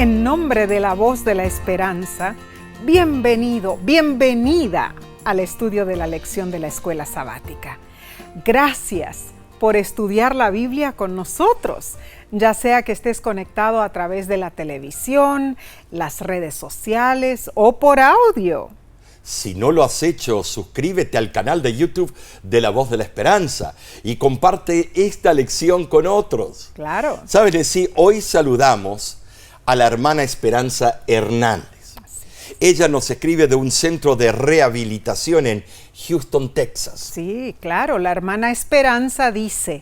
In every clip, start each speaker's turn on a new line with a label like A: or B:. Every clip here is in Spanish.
A: En nombre de la Voz de la Esperanza, bienvenido, bienvenida al estudio de la lección de la Escuela Sabática. Gracias por estudiar la Biblia con nosotros, ya sea que estés conectado a través de la televisión, las redes sociales o por audio.
B: Si no lo has hecho, suscríbete al canal de YouTube de La Voz de la Esperanza y comparte esta lección con otros.
A: Claro.
B: ¿Sabes, sí? Hoy saludamos a la hermana Esperanza Hernández. Ella nos escribe de un centro de rehabilitación en Houston, Texas.
A: Sí, claro. La hermana Esperanza dice: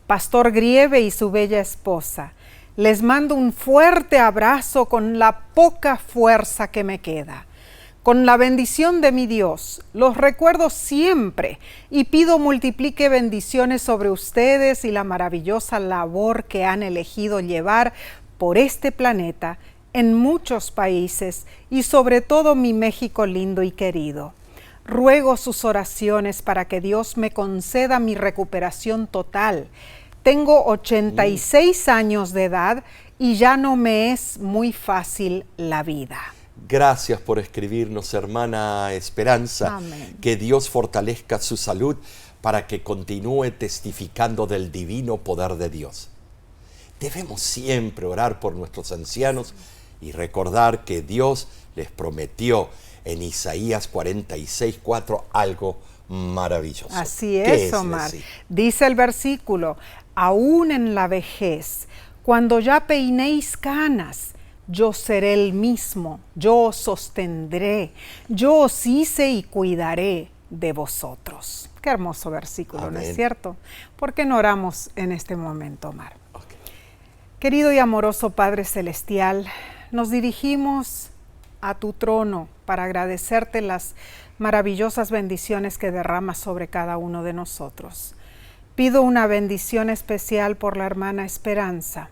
A: Pastor Grieve y su bella esposa, les mando un fuerte abrazo con la poca fuerza que me queda. Con la bendición de mi Dios, los recuerdo siempre y pido multiplique bendiciones sobre ustedes y la maravillosa labor que han elegido llevar por este planeta en muchos países y sobre todo mi México lindo y querido. Ruego sus oraciones para que Dios me conceda mi recuperación total. Tengo 86 años de edad y ya no me es muy fácil la vida.
B: Gracias por escribirnos, hermana Esperanza.
A: Amén.
B: Que Dios fortalezca su salud para que continúe testificando del divino poder de Dios. Debemos siempre orar por nuestros ancianos y recordar que Dios les prometió en Isaías 46:4 algo maravilloso.
A: Así es, Omar. Dice el versículo: aún en la vejez, cuando ya peinéis canas, yo seré el mismo, yo os sostendré, yo os hice y cuidaré de vosotros. Qué hermoso versículo,
B: Amén.
A: ¿No es cierto? ¿Por qué no oramos en este momento, Omar?
B: Okay.
A: Querido y amoroso Padre Celestial, nos dirigimos a tu trono para agradecerte las maravillosas bendiciones que derramas sobre cada uno de nosotros. Pido una bendición especial por la hermana Esperanza,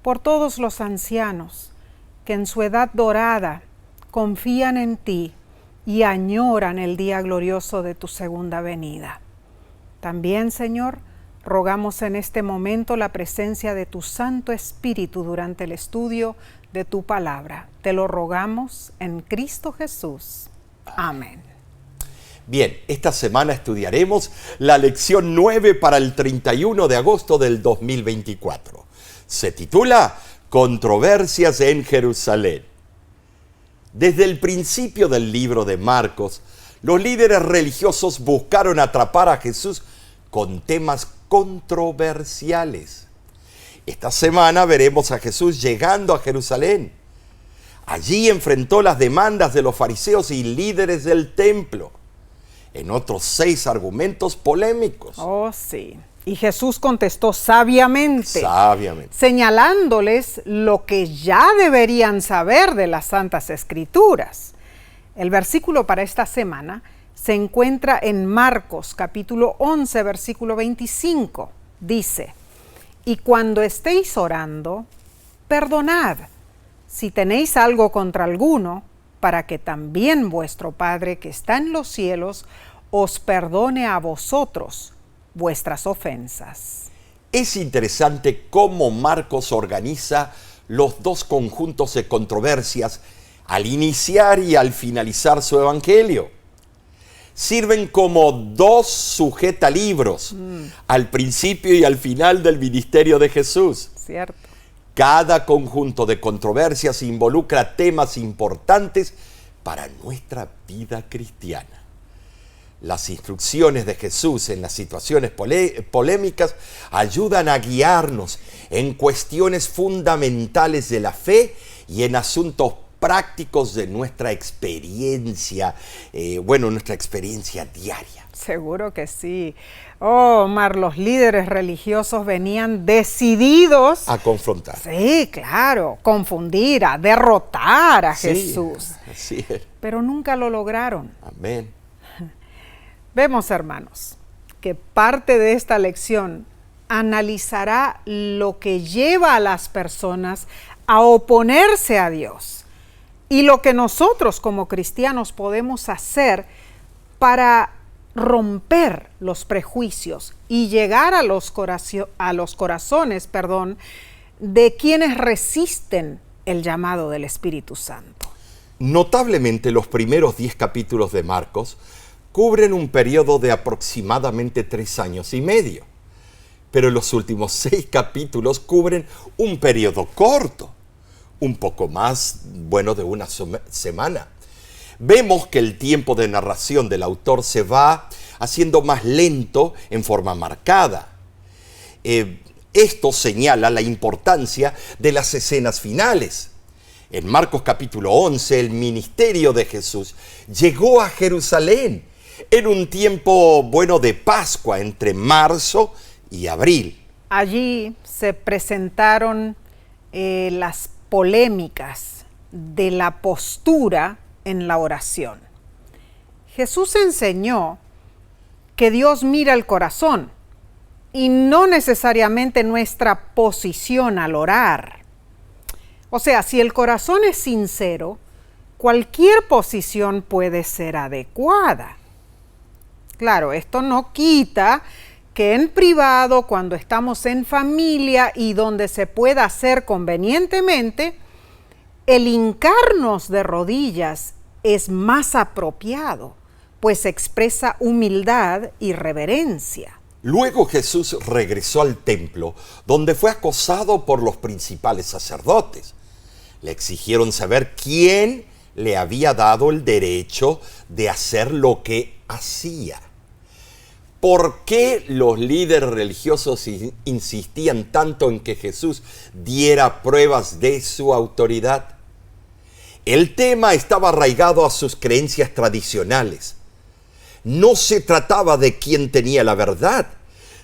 A: por todos los ancianos que en su edad dorada confían en ti y añoran el día glorioso de tu segunda venida. También, Señor, rogamos en este momento la presencia de tu Santo Espíritu durante el estudio de tu palabra. Te lo rogamos en Cristo Jesús. Amén.
B: Bien, esta semana estudiaremos la lección 9 para el 31 de agosto del 2024. Se titula Controversias en Jerusalén. Desde el principio del libro de Marcos, los líderes religiosos buscaron atrapar a Jesús con temas controversiales. Esta semana veremos a Jesús llegando a Jerusalén. Allí enfrentó las demandas de los fariseos y líderes del templo, en otros 6 argumentos polémicos.
A: Oh, sí. Y Jesús contestó sabiamente, señalándoles lo que ya deberían saber de las Santas Escrituras. El versículo para esta semana se encuentra en Marcos capítulo 11, versículo 25. Dice: y cuando estéis orando, perdonad, si tenéis algo contra alguno, para que también vuestro Padre que está en los cielos os perdone a vosotros vuestras ofensas.
B: Es interesante cómo Marcos organiza los 2 conjuntos de controversias al iniciar y al finalizar su evangelio. Sirven como 2 sujetalibros al principio y al final del ministerio de Jesús.
A: Cierto.
B: Cada conjunto de controversias involucra temas importantes para nuestra vida cristiana. Las instrucciones de Jesús en las situaciones polémicas ayudan a guiarnos en cuestiones fundamentales de la fe y en asuntos prácticos de nuestra experiencia, nuestra experiencia diaria.
A: Seguro que sí. Oh, Omar, los líderes religiosos venían decididos
B: a confrontar.
A: Sí, claro, confundir, a derrotar a Jesús.
B: Así es.
A: Pero nunca lo lograron.
B: Amén.
A: Vemos, hermanos, que parte de esta lección analizará lo que lleva a las personas a oponerse a Dios y lo que nosotros como cristianos podemos hacer para romper los prejuicios y llegar a los corazones de quienes resisten el llamado del Espíritu Santo.
B: Notablemente, los primeros 10 capítulos de Marcos cubren un periodo de aproximadamente 3 años y medio, pero los últimos 6 capítulos cubren un periodo corto, un poco más, de una semana. Vemos que el tiempo de narración del autor se va haciendo más lento en forma marcada. Esto señala la importancia de las escenas finales. En Marcos capítulo 11, el ministerio de Jesús llegó a Jerusalén en un tiempo de Pascua, entre marzo y abril.
A: Allí se presentaron las polémicas de la postura en la oración. Jesús enseñó que Dios mira el corazón y no necesariamente nuestra posición al orar. O sea, si el corazón es sincero, cualquier posición puede ser adecuada. Claro, esto no quita que en privado, cuando estamos en familia y donde se pueda hacer convenientemente, el hincarnos de rodillas es más apropiado, pues expresa humildad y reverencia.
B: Luego Jesús regresó al templo, donde fue acosado por los principales sacerdotes. Le exigieron saber quién le había dado el derecho de hacer lo que hacía. ¿Por qué los líderes religiosos insistían tanto en que Jesús diera pruebas de su autoridad? El tema estaba arraigado a sus creencias tradicionales. No se trataba de quién tenía la verdad,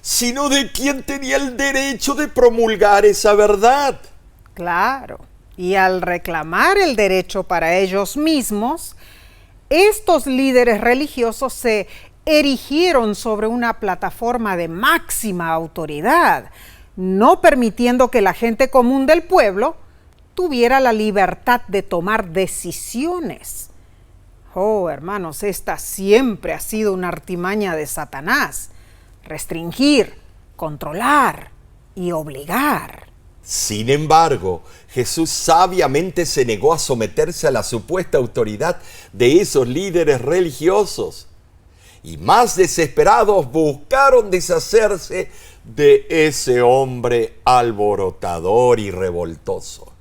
B: sino de quién tenía el derecho de promulgar esa verdad.
A: Claro, y al reclamar el derecho para ellos mismos, estos líderes religiosos se erigieron sobre una plataforma de máxima autoridad, no permitiendo que la gente común del pueblo tuviera la libertad de tomar decisiones. Oh, hermanos, esta siempre ha sido una artimaña de Satanás: restringir, controlar y obligar.
B: Sin embargo, Jesús sabiamente se negó a someterse a la supuesta autoridad de esos líderes religiosos. Y más desesperados buscaron deshacerse de ese hombre alborotador y revoltoso.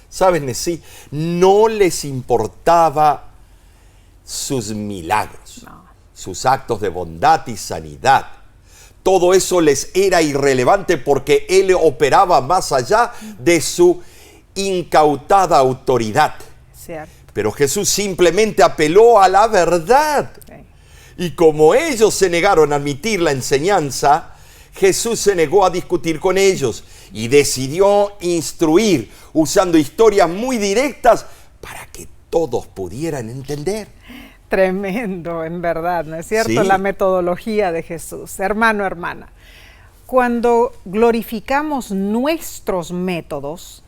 B: ¿Saben? Sí, no les importaba sus milagros, sus actos de bondad y sanidad. Todo eso les era irrelevante porque Él operaba más allá de su incautada autoridad.
A: Cierto.
B: Pero Jesús simplemente apeló a la verdad.
A: Sí.
B: Y como ellos se negaron a admitir la enseñanza, Jesús se negó a discutir con ellos y decidió instruir usando historias muy directas para que todos pudieran entender.
A: Tremendo, en verdad, ¿no es cierto?
B: Sí.
A: La metodología de Jesús. Hermano, hermana, cuando glorificamos nuestros métodos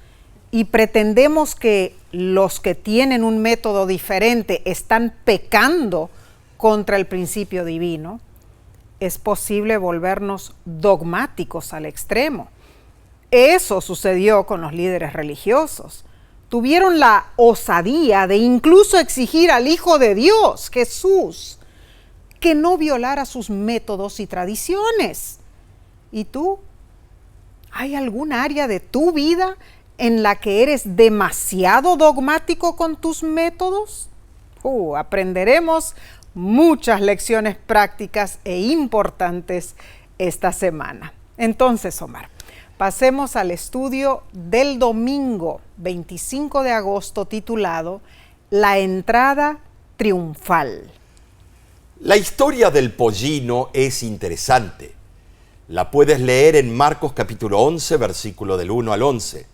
A: y pretendemos que los que tienen un método diferente están pecando contra el principio divino, es posible volvernos dogmáticos al extremo. Eso sucedió con los líderes religiosos. Tuvieron la osadía de incluso exigir al Hijo de Dios, Jesús, que no violara sus métodos y tradiciones. ¿Y tú? ¿Hay algún área de tu vida en la que eres demasiado dogmático con tus métodos? Aprenderemos muchas lecciones prácticas e importantes esta semana. Entonces, Omar, pasemos al estudio del domingo 25 de agosto titulado La entrada triunfal.
B: La historia del pollino es interesante. La puedes leer en Marcos capítulo 11, versículo del 1 al 11.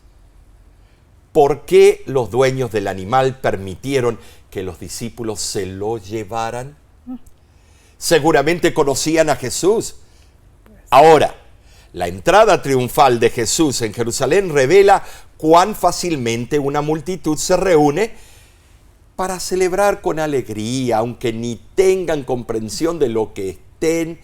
B: ¿Por qué los dueños del animal permitieron que los discípulos se lo llevaran? Seguramente conocían a Jesús. Ahora, la entrada triunfal de Jesús en Jerusalén revela cuán fácilmente una multitud se reúne para celebrar con alegría, aunque ni tengan comprensión de lo que estén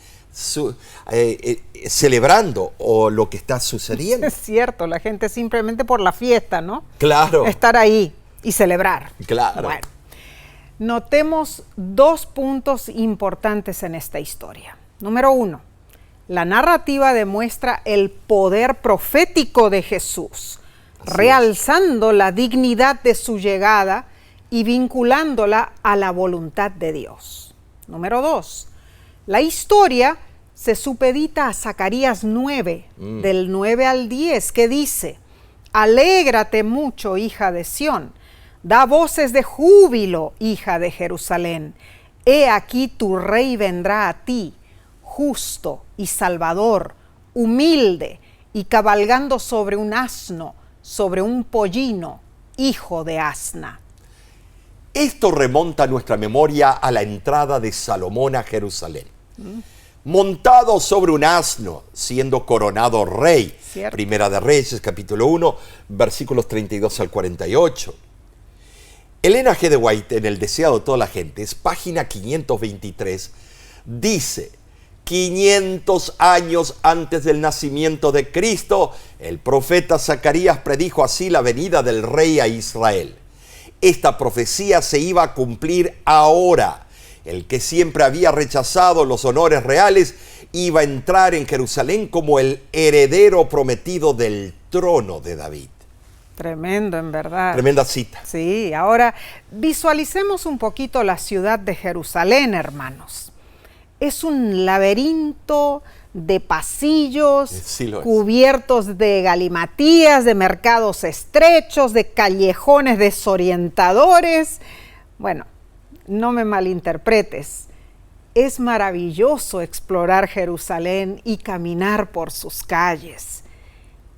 B: celebrando o lo que está sucediendo.
A: Es cierto, la gente simplemente por la fiesta, ¿no?
B: Claro.
A: Estar ahí y celebrar.
B: Claro.
A: Bueno, notemos dos puntos importantes en esta historia. Número uno, la narrativa demuestra el poder profético de Jesús, realzando la dignidad de su llegada y vinculándola a la voluntad de Dios. Número dos, la historia se supedita a Zacarías 9, del 9 al 10, que dice: Alégrate mucho, hija de Sión, da voces de júbilo, hija de Jerusalén. He aquí tu rey vendrá a ti, justo y salvador, humilde y cabalgando sobre un asno, sobre un pollino, hijo de asna.
B: Esto remonta nuestra memoria a la entrada de Salomón a Jerusalén. Montado sobre un asno, siendo coronado rey.
A: Cierto.
B: Primera de Reyes, capítulo 1, versículos 32 al 48. Elena G. de White, en El deseado de toda la gente, es página 523, dice: 500 años antes del nacimiento de Cristo, el profeta Zacarías predijo así la venida del rey a Israel. Esta profecía se iba a cumplir ahora. El que siempre había rechazado los honores reales iba a entrar en Jerusalén como el heredero prometido del trono de David.
A: Tremendo, en verdad.
B: Tremenda cita.
A: Sí, ahora visualicemos un poquito la ciudad de Jerusalén, hermanos. Es un laberinto de pasillos,
B: Sí lo es.
A: cubiertos de galimatías, de mercados estrechos, de callejones desorientadores. Bueno, no me malinterpretes. Es maravilloso explorar Jerusalén y caminar por sus calles.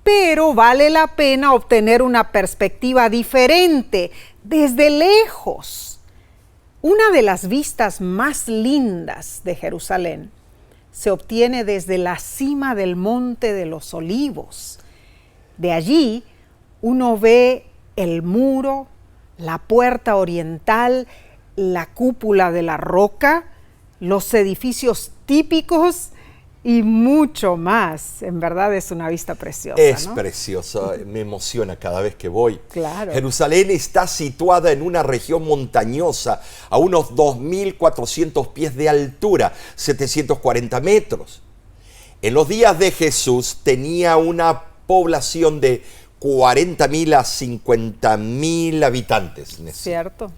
A: Pero vale la pena obtener una perspectiva diferente desde lejos. Una de las vistas más lindas de Jerusalén se obtiene desde la cima del Monte de los Olivos. De allí uno ve el muro, la puerta oriental, la cúpula de la roca, los edificios típicos y mucho más. En verdad es una vista preciosa,
B: Es
A: ¿no?
B: preciosa, me emociona cada vez que voy.
A: Claro.
B: Jerusalén está situada en una región montañosa a unos 2.400 pies de altura, 740 metros. En los días de Jesús tenía una población de 40.000 a 50.000 habitantes.
A: Cierto,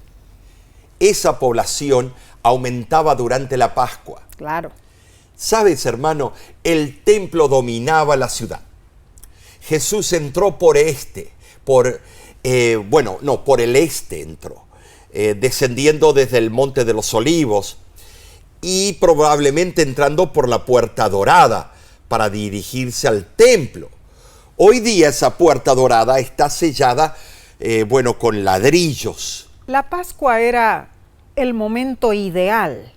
B: Esa población aumentaba durante la Pascua.
A: claro.
B: ¿Sabes, hermano? El templo dominaba la ciudad. Jesús entró por el este entró, descendiendo desde el Monte de los Olivos y probablemente entrando por la Puerta Dorada para dirigirse al templo. Hoy día esa Puerta Dorada está sellada, con ladrillos.
A: La Pascua era el momento ideal.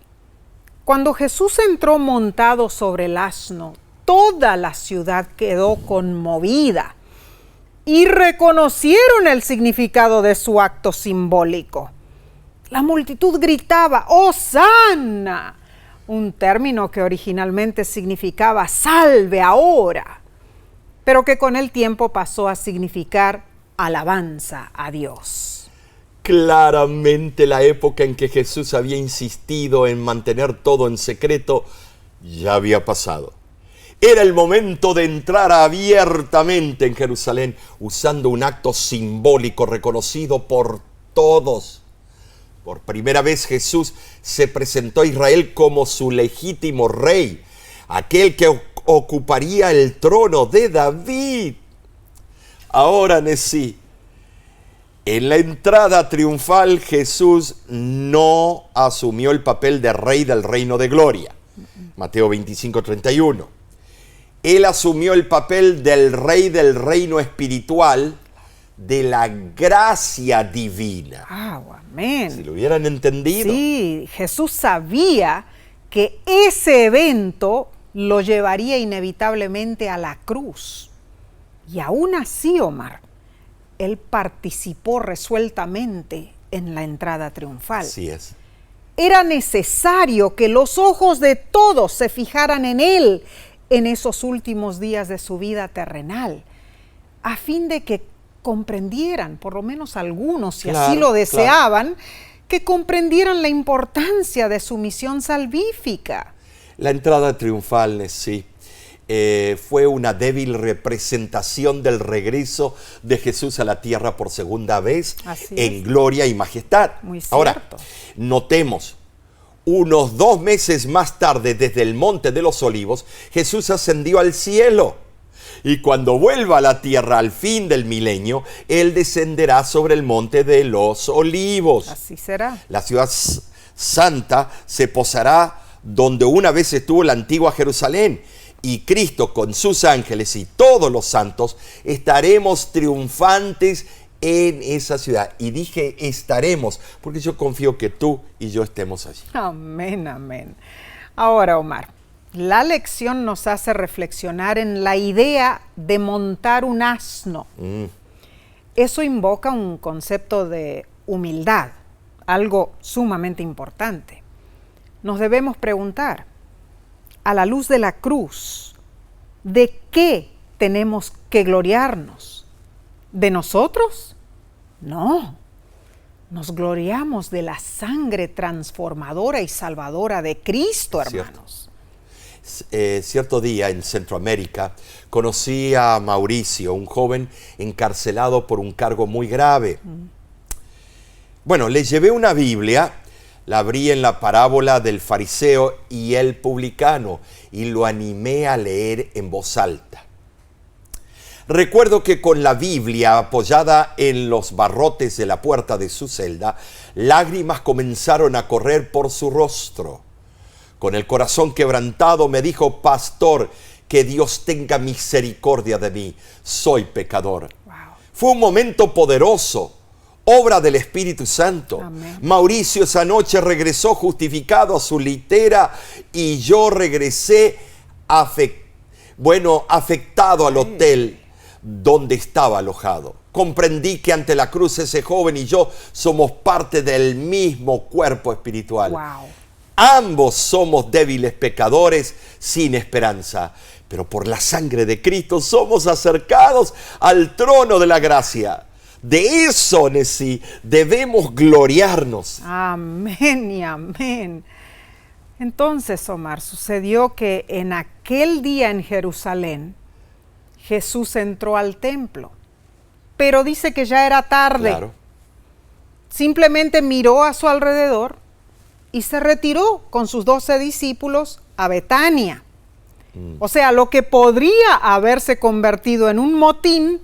A: Cuando Jesús entró montado sobre el asno, toda la ciudad quedó conmovida y reconocieron el significado de su acto simbólico. La multitud gritaba: ¡Hosana!, un término que originalmente significaba salve ahora, pero que con el tiempo pasó a significar alabanza a Dios.
B: Claramente la época en que Jesús había insistido en mantener todo en secreto ya había pasado. Era el momento de entrar abiertamente en Jerusalén usando un acto simbólico reconocido por todos. Por primera vez Jesús se presentó a Israel como su legítimo rey, aquel que ocuparía el trono de David. Ahora, Nesí, en la entrada triunfal, Jesús no asumió el papel de rey del reino de gloria. Mateo 25:31. Él asumió el papel del rey del reino espiritual, de la gracia divina.
A: Amén.
B: Si lo hubieran entendido.
A: Sí, Jesús sabía que ese evento lo llevaría inevitablemente a la cruz. Y aún así, Omar, él participó resueltamente en la entrada triunfal.
B: Así es.
A: Era necesario que los ojos de todos se fijaran en Él en esos últimos días de su vida terrenal, a fin de que comprendieran, por lo menos algunos, si así lo deseaban, que comprendieran la importancia de su misión salvífica.
B: La entrada triunfal, sí, fue una débil representación del regreso de Jesús a la tierra por segunda vez en gloria y majestad.
A: Muy cierto.
B: Ahora, notemos, unos 2 meses más tarde, desde el Monte de los Olivos, Jesús ascendió al cielo. Y cuando vuelva a la tierra al fin del milenio, Él descenderá sobre el Monte de los Olivos.
A: Así será.
B: La ciudad santa se posará donde una vez estuvo la antigua Jerusalén. Y Cristo con sus ángeles y todos los santos estaremos triunfantes en esa ciudad. Y dije estaremos, porque yo confío que tú y yo estemos allí.
A: Amén, amén. Ahora, Omar, la lección nos hace reflexionar en la idea de montar un asno. Eso invoca un concepto de humildad, algo sumamente importante. Nos debemos preguntar, a la luz de la cruz, ¿de qué tenemos que gloriarnos? ¿De nosotros? No. Nos gloriamos de la sangre transformadora y salvadora de Cristo, hermanos.
B: Cierto día en Centroamérica conocí a Mauricio, un joven encarcelado por un cargo muy grave. Bueno, le llevé una Biblia, la abrí en la parábola del fariseo y el publicano y lo animé a leer en voz alta. Recuerdo que con la Biblia apoyada en los barrotes de la puerta de su celda, lágrimas comenzaron a correr por su rostro. Con el corazón quebrantado me dijo: pastor, que Dios tenga misericordia de mí, soy pecador. Wow. Fue un momento poderoso, obra del Espíritu Santo.
A: Amén.
B: Mauricio esa noche regresó justificado a su litera y yo regresé afectado al hotel donde estaba alojado. Comprendí que ante la cruz ese joven y yo somos parte del mismo cuerpo espiritual.
A: Wow.
B: Ambos somos débiles pecadores sin esperanza, pero por la sangre de Cristo somos acercados al trono de la gracia. De eso, Nesí, debemos gloriarnos.
A: Amén y amén. Entonces, Omar, sucedió que en aquel día en Jerusalén, Jesús entró al templo, pero dice que ya era tarde.
B: Claro.
A: Simplemente miró a su alrededor y se retiró con sus 12 discípulos a Betania. O sea, lo que podría haberse convertido en un motín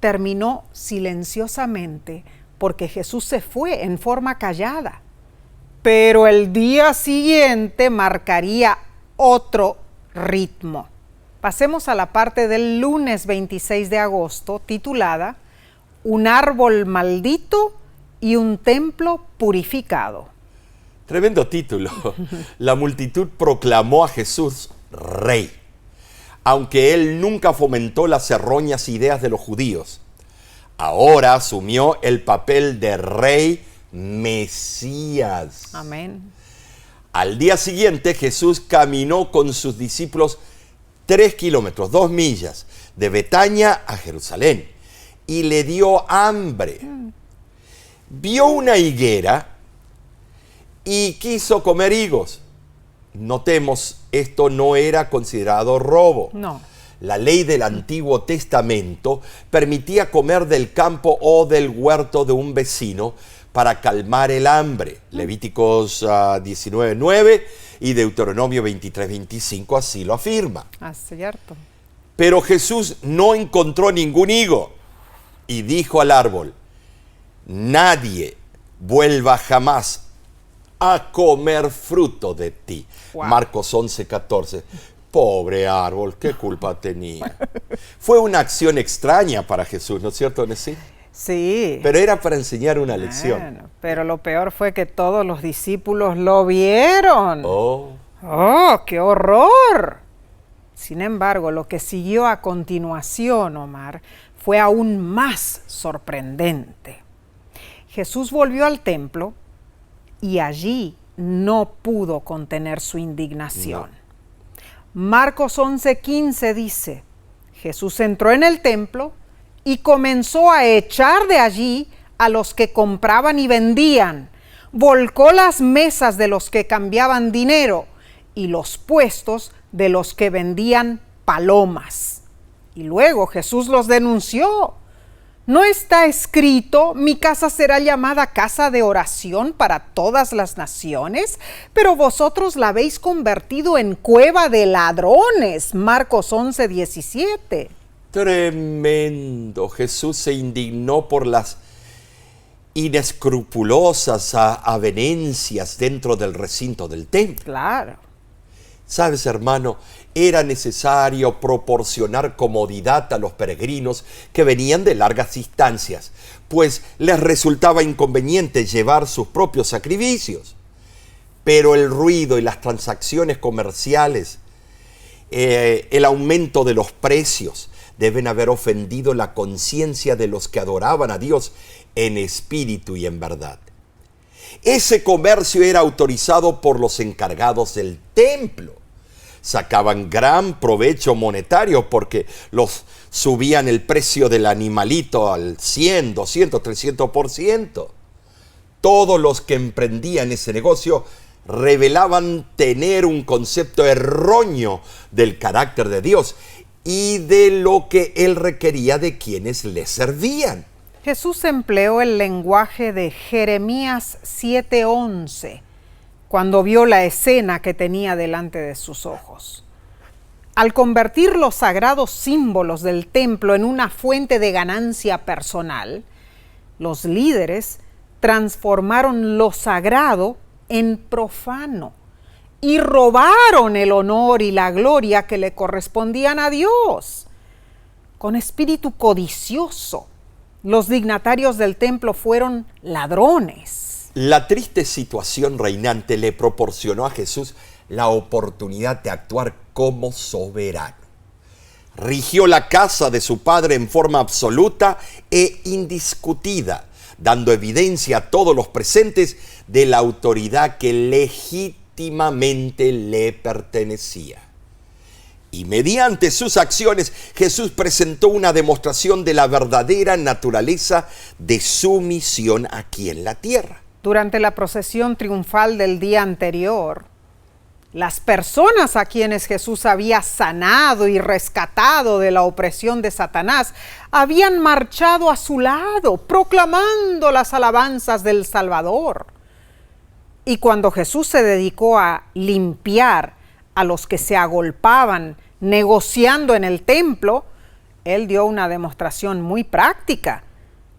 A: terminó silenciosamente porque Jesús se fue en forma callada. Pero el día siguiente marcaría otro ritmo. Pasemos a la parte del lunes 26 de agosto titulada Un árbol maldito y un templo purificado.
B: Tremendo título. La multitud proclamó a Jesús rey, aunque él nunca fomentó las erróneas ideas de los judíos. Ahora asumió el papel de rey Mesías.
A: Amén.
B: Al día siguiente Jesús caminó con sus discípulos 3 kilómetros, 2 millas, de Betania a Jerusalén, y le dio hambre. Vio una higuera y quiso comer higos. Notemos, esto no era considerado robo.
A: No.
B: La ley del Antiguo Testamento permitía comer del campo o del huerto de un vecino para calmar el hambre. Levíticos 19:9 y Deuteronomio 23:25 así lo afirma.
A: Ah, cierto.
B: Pero Jesús no encontró ningún higo y dijo al árbol: nadie vuelva jamás a comer fruto de ti. Wow. Marcos 11:14. Pobre árbol, ¿qué culpa tenía? Fue una acción extraña para Jesús, ¿no es cierto, Nesí?
A: Sí.
B: Pero era para enseñar una lección.
A: Bueno, pero lo peor fue que todos los discípulos lo vieron.
B: ¡Oh!
A: ¡Qué horror! Sin embargo, lo que siguió a continuación, Omar, fue aún más sorprendente. Jesús volvió al templo y allí no pudo contener su indignación. Marcos 11:15 dice, Jesús entró en el templo y comenzó a echar de allí a los que compraban y vendían. Volcó las mesas de los que cambiaban dinero y los puestos de los que vendían palomas. Y luego Jesús los denunció. ¿No está escrito, mi casa será llamada casa de oración para todas las naciones? Pero vosotros la habéis convertido en cueva de ladrones. Marcos 11:17.
B: Tremendo. Jesús se indignó por las inescrupulosas avenencias dentro del recinto del templo.
A: Claro.
B: Sabes, hermano, era necesario proporcionar comodidad a los peregrinos que venían de largas distancias, pues les resultaba inconveniente llevar sus propios sacrificios. Pero el ruido y las transacciones comerciales, el aumento de los precios, deben haber ofendido la conciencia de los que adoraban a Dios en espíritu y en verdad. Ese comercio era autorizado por los encargados del templo. Sacaban gran provecho monetario porque los subían el precio del animalito al 100, 200, 300%. Todos los que emprendían ese negocio revelaban tener un concepto erróneo del carácter de Dios y de lo que Él requería de quienes le servían.
A: Jesús empleó el lenguaje de Jeremías 7:11 cuando vio la escena que tenía delante de sus ojos. Al convertir los sagrados símbolos del templo en una fuente de ganancia personal, los líderes transformaron lo sagrado en profano y robaron el honor y la gloria que le correspondían a Dios. Con espíritu codicioso, los dignatarios del templo fueron ladrones.
B: La triste situación reinante le proporcionó a Jesús la oportunidad de actuar como soberano. Rigió la casa de su Padre en forma absoluta e indiscutida, dando evidencia a todos los presentes de la autoridad que legítimamente le pertenecía. Y mediante sus acciones, Jesús presentó una demostración de la verdadera naturaleza de su misión aquí en la tierra.
A: Durante la procesión triunfal del día anterior, las personas a quienes Jesús había sanado y rescatado de la opresión de Satanás habían marchado a su lado, proclamando las alabanzas del Salvador. Y cuando Jesús se dedicó a limpiar a los que se agolpaban negociando en el templo, Él dio una demostración muy práctica,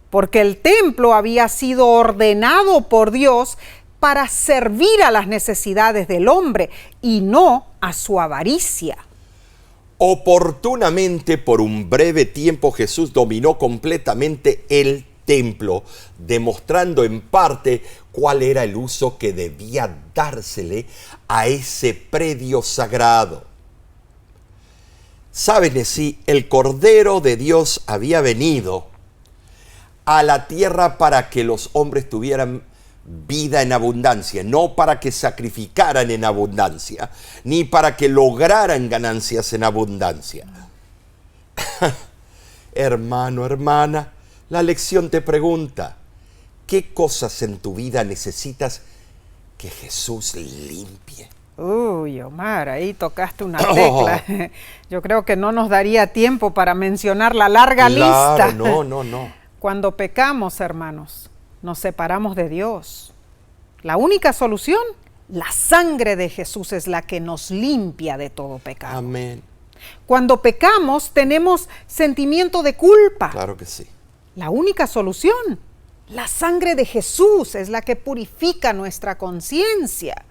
A: porque el templo había sido ordenado por Dios para servir a las necesidades del hombre y no a su avaricia.
B: Oportunamente, por un breve tiempo, Jesús dominó completamente el templo, demostrando en parte cuál era el uso que debía dársele a ese predio sagrado. ¿Sabes si el Cordero de Dios había venido a la tierra para que los hombres tuvieran vida en abundancia, no para que sacrificaran en abundancia, ni para que lograran ganancias en abundancia? Hermano, hermana, la lección te pregunta, ¿qué cosas en tu vida necesitas que Jesús limpie?
A: Uy, Omar, ahí tocaste una tecla. Yo creo que no nos daría tiempo para mencionar la larga lista.
B: No.
A: Cuando pecamos, hermanos, nos separamos de Dios. La única solución, la sangre de Jesús es la que nos limpia de todo pecado.
B: Amén.
A: Cuando pecamos, tenemos sentimiento de culpa.
B: Claro que sí.
A: La única solución, la sangre de Jesús es la que purifica nuestra conciencia.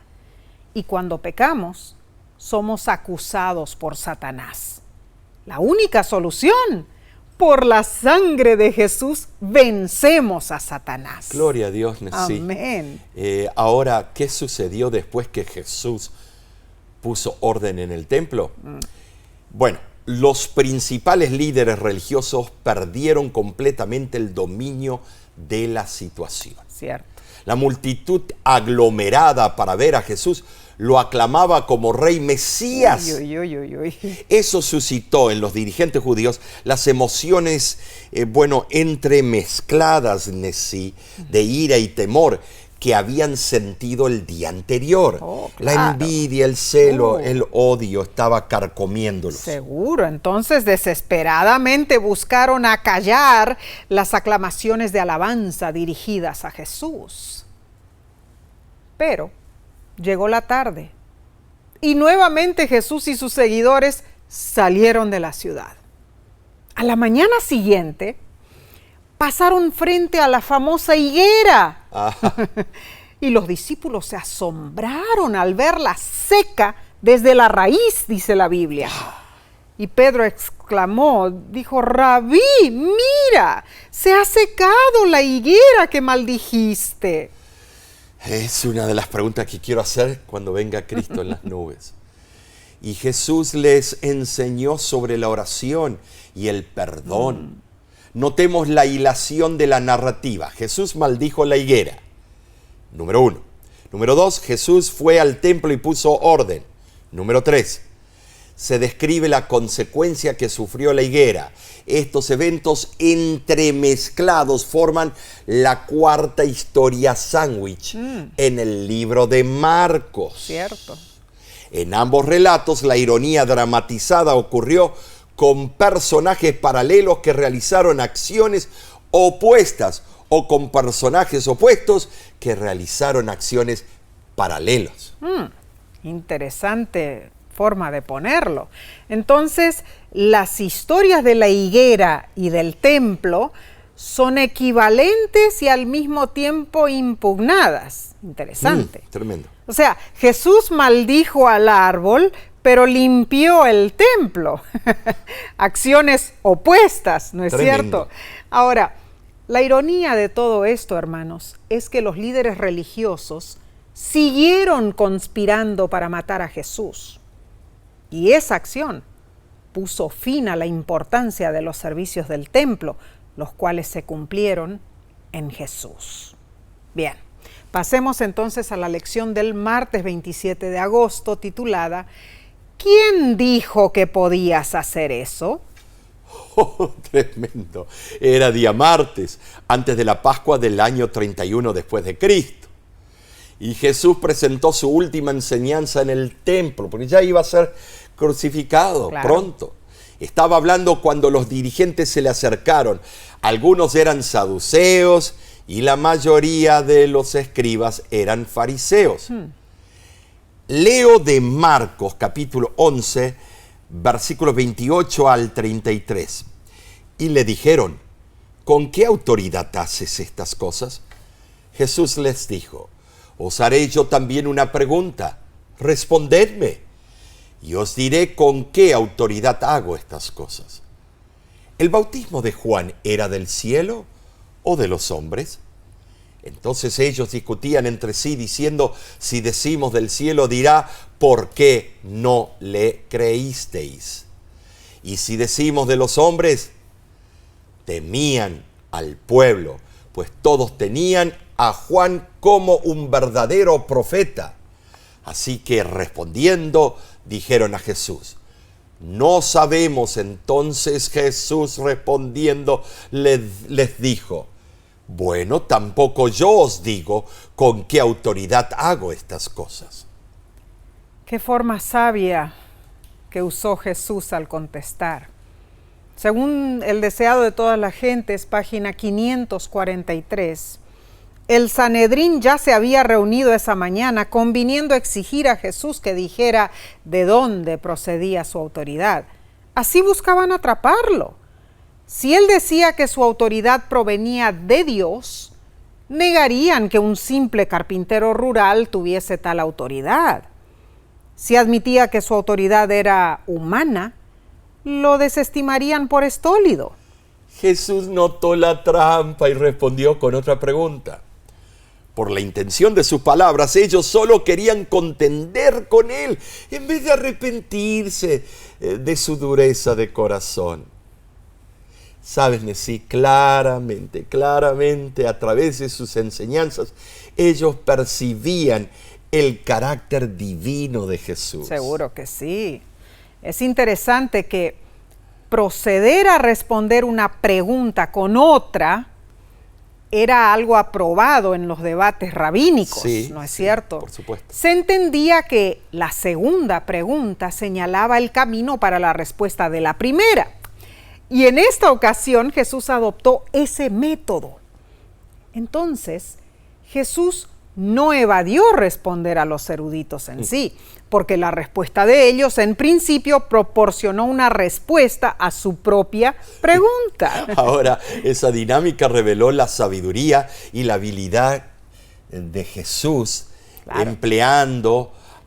A: Y cuando pecamos, somos acusados por Satanás. La única solución, por la sangre de Jesús vencemos a Satanás.
B: Gloria a Dios, Nesí.
A: Amén.
B: Ahora, ¿qué sucedió después que Jesús puso orden en el templo? Bueno, los principales líderes religiosos perdieron completamente el dominio de la situación.
A: Cierto.
B: La multitud aglomerada para ver a Jesús lo aclamaba como rey Mesías.
A: Uy, uy, uy, uy.
B: Eso suscitó en los dirigentes judíos las emociones, entremezcladas de ira y temor que habían sentido el día anterior.
A: Oh,
B: La
A: claro.
B: envidia, el celo, el odio estaba carcomiéndolos.
A: Seguro, entonces desesperadamente buscaron acallar las aclamaciones de alabanza dirigidas a Jesús. Pero llegó la tarde y nuevamente Jesús y sus seguidores salieron de la ciudad. A la mañana siguiente pasaron frente a la famosa higuera. Y los discípulos se asombraron al verla seca desde la raíz, dice la Biblia. Y Pedro exclamó, dijo, Rabí, mira, se ha secado la higuera que maldijiste.
B: Es una de las preguntas que quiero hacer cuando venga Cristo en las nubes. Y Jesús les enseñó sobre la oración y el perdón. Notemos la hilación de la narrativa. Jesús maldijo la higuera. Número 1. Número 2, Jesús fue al templo y puso orden. Número 3, se describe la consecuencia que sufrió la higuera. Estos eventos entremezclados forman la cuarta historia sándwich en el libro de Marcos.
A: Cierto.
B: En ambos relatos, la ironía dramatizada ocurrió con personajes paralelos que realizaron acciones opuestas o con personajes opuestos que realizaron acciones paralelas.
A: Interesante forma de ponerlo. Entonces, las historias de la higuera y del templo son equivalentes y al mismo tiempo impugnadas. Interesante.
B: Tremendo.
A: O sea, Jesús maldijo al árbol, pero limpió el templo. Acciones opuestas, ¿no es
B: Tremendo.
A: cierto? Ahora, la ironía de todo esto, hermanos, es que los líderes religiosos siguieron conspirando para matar a Jesús. Y esa acción puso fin a la importancia de los servicios del templo, los cuales se cumplieron en Jesús. Bien, pasemos entonces a la lección del martes 27 de agosto, titulada ¿Quién dijo que podías hacer eso?
B: Oh, tremendo. Era día martes, antes de la Pascua del año 31 después de Cristo. Y Jesús presentó su última enseñanza en el templo, porque ya iba a ser crucificado pronto. Estaba hablando cuando los dirigentes se le acercaron. Algunos eran saduceos y la mayoría de los escribas eran fariseos. Leo de Marcos, capítulo 11, versículos 28 al 33. Y le dijeron, ¿con qué autoridad haces estas cosas? Jesús les dijo, os haré yo también una pregunta, respondedme, y os diré con qué autoridad hago estas cosas. ¿El bautismo de Juan era del cielo o de los hombres? Entonces ellos discutían entre sí diciendo, si decimos del cielo dirá, ¿por qué no le creísteis? Y si decimos de los hombres, temían al pueblo, pues todos tenían a Juan como un verdadero profeta. Así que respondiendo, dijeron a Jesús, no sabemos. Entonces Jesús respondiendo les dijo, bueno, tampoco yo os digo con qué autoridad hago estas cosas.
A: Qué forma sabia que usó Jesús al contestar. Según el deseado de todas las gentes, página 543, el Sanedrín ya se había reunido esa mañana, conviniendo exigir a Jesús que dijera de dónde procedía su autoridad. Así buscaban atraparlo. Si él decía que su autoridad provenía de Dios, negarían que un simple carpintero rural tuviese tal autoridad. Si admitía que su autoridad era humana, lo desestimarían por estólido.
B: Jesús notó la trampa y respondió con otra pregunta. Por la intención de sus palabras, ellos solo querían contender con él, en vez de arrepentirse de su dureza de corazón. Sabes, Nesí, claramente, a través de sus enseñanzas, ellos percibían el carácter divino de Jesús.
A: Seguro que sí. Es interesante que proceder a responder una pregunta con otra era algo aprobado en los debates rabínicos,
B: Sí,
A: ¿no es
B: sí,
A: cierto?
B: por supuesto.
A: Se entendía que la segunda pregunta señalaba el camino para la respuesta de la primera. Y en esta ocasión Jesús adoptó ese método. Entonces, Jesús no evadió responder a los eruditos en sí, porque la respuesta de ellos en principio proporcionó una respuesta a su propia pregunta.
B: Ahora, esa dinámica reveló la sabiduría y la habilidad de Jesús,
A: Claro.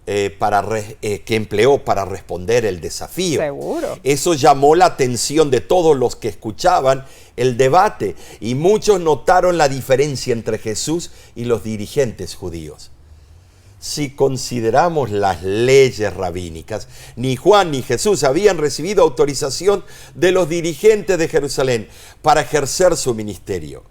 B: que empleó para responder el desafío.
A: Seguro.
B: Eso llamó la atención de todos los que escuchaban el debate y muchos notaron la diferencia entre Jesús y los dirigentes judíos. Si consideramos las leyes rabínicas, ni Juan ni Jesús habían recibido autorización de los dirigentes de Jerusalén para ejercer su ministerio.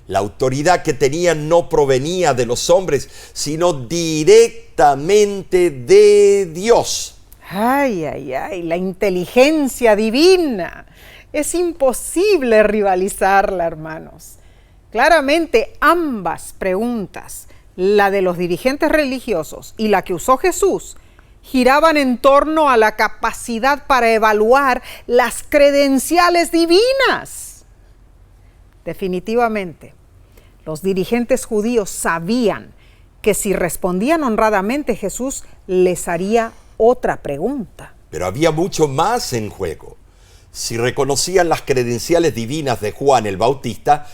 B: La autoridad que tenían no provenía de los hombres, sino directamente de Dios.
A: Ay, ay, ay, la inteligencia divina. Es imposible rivalizarla, hermanos. Claramente ambas preguntas, la de los dirigentes religiosos y la que usó Jesús, giraban en torno a la capacidad para evaluar las credenciales divinas. Definitivamente, los dirigentes judíos sabían que si respondían honradamente, Jesús les haría otra pregunta.
B: Pero había mucho más en juego. Si reconocían las credenciales divinas de Juan el Bautista,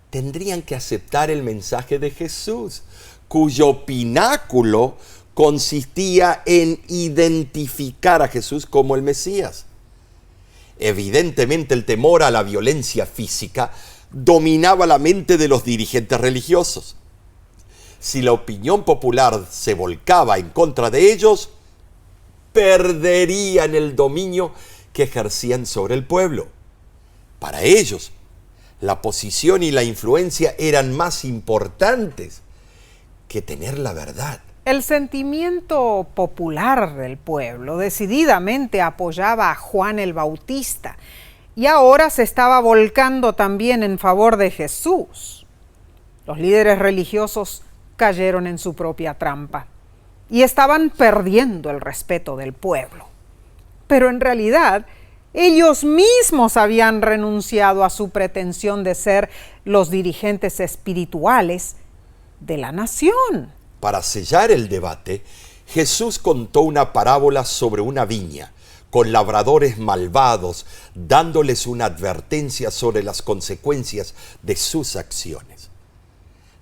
B: tendrían que aceptar el mensaje de Jesús, cuyo pináculo consistía en identificar a Jesús como el Mesías. Evidentemente, el temor a la violencia física dominaba la mente de los dirigentes religiosos. Si la opinión popular se volcaba en contra de ellos, perderían el dominio que ejercían sobre el pueblo. Para ellos, la posición y la influencia eran más importantes que tener la verdad.
A: El sentimiento popular del pueblo decididamente apoyaba a Juan el Bautista y ahora se estaba volcando también en favor de Jesús. Los líderes religiosos cayeron en su propia trampa y estaban perdiendo el respeto del pueblo. Pero en realidad, ellos mismos habían renunciado a su pretensión de ser los dirigentes espirituales de la nación.
B: Para sellar el debate, Jesús contó una parábola sobre una viña con labradores malvados, dándoles una advertencia sobre las consecuencias de sus acciones.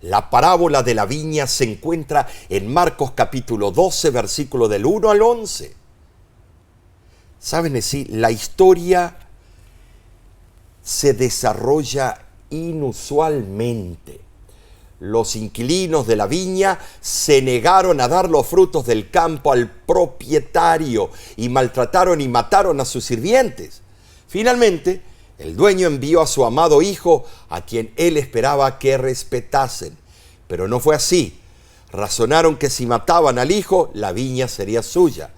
B: La parábola de la viña se encuentra en Marcos capítulo 12, versículo del 1 al 11. ¿Saben así? La historia se desarrolla inusualmente. Los inquilinos de la viña se negaron a dar los frutos del campo al propietario y maltrataron y mataron a sus sirvientes. Finalmente, el dueño envió a su amado hijo, a quien él esperaba que respetasen. Pero no fue así. Razonaron que si mataban al hijo, la viña sería suya.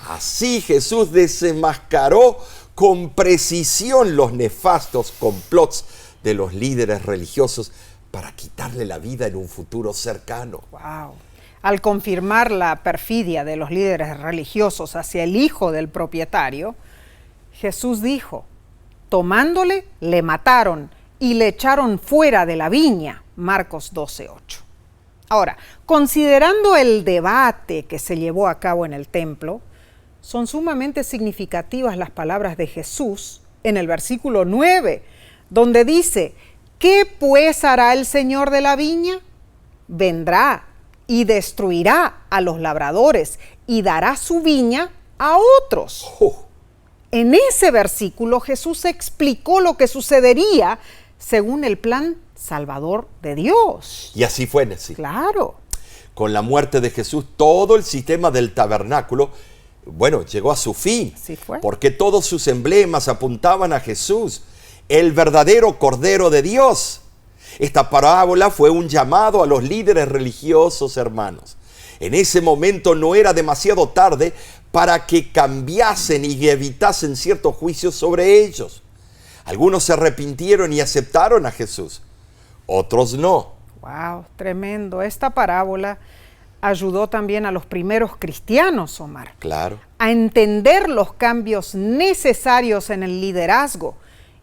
B: Así Jesús desenmascaró con precisión los nefastos complots de los líderes religiosos para quitarle la vida en un futuro cercano.
A: Wow. Al confirmar la perfidia de los líderes religiosos hacia el hijo del propietario, Jesús dijo: tomándole, le mataron y le echaron fuera de la viña. Marcos 12:8. Ahora, considerando el debate que se llevó a cabo en el templo, son sumamente significativas las palabras de Jesús en el versículo 9, donde dice: ¿qué pues hará el Señor de la viña? Vendrá y destruirá a los labradores y dará su viña a otros. En ese versículo Jesús explicó lo que sucedería según el plan salvador de Dios.
B: Y así fue, Nesí.
A: Claro.
B: Con la muerte de Jesús, todo el sistema del tabernáculo, llegó a su fin.
A: Así fue.
B: Porque todos sus emblemas apuntaban a Jesús. el verdadero Cordero de Dios. Esta parábola fue un llamado a los líderes religiosos, hermanos. En ese momento no era demasiado tarde para que cambiasen y evitasen ciertos juicios sobre ellos. Algunos se arrepintieron y aceptaron a Jesús, otros no.
A: ¡Wow! Tremendo. Esta parábola ayudó también a los primeros cristianos, Omar.
B: Claro.
A: A entender los cambios necesarios en el liderazgo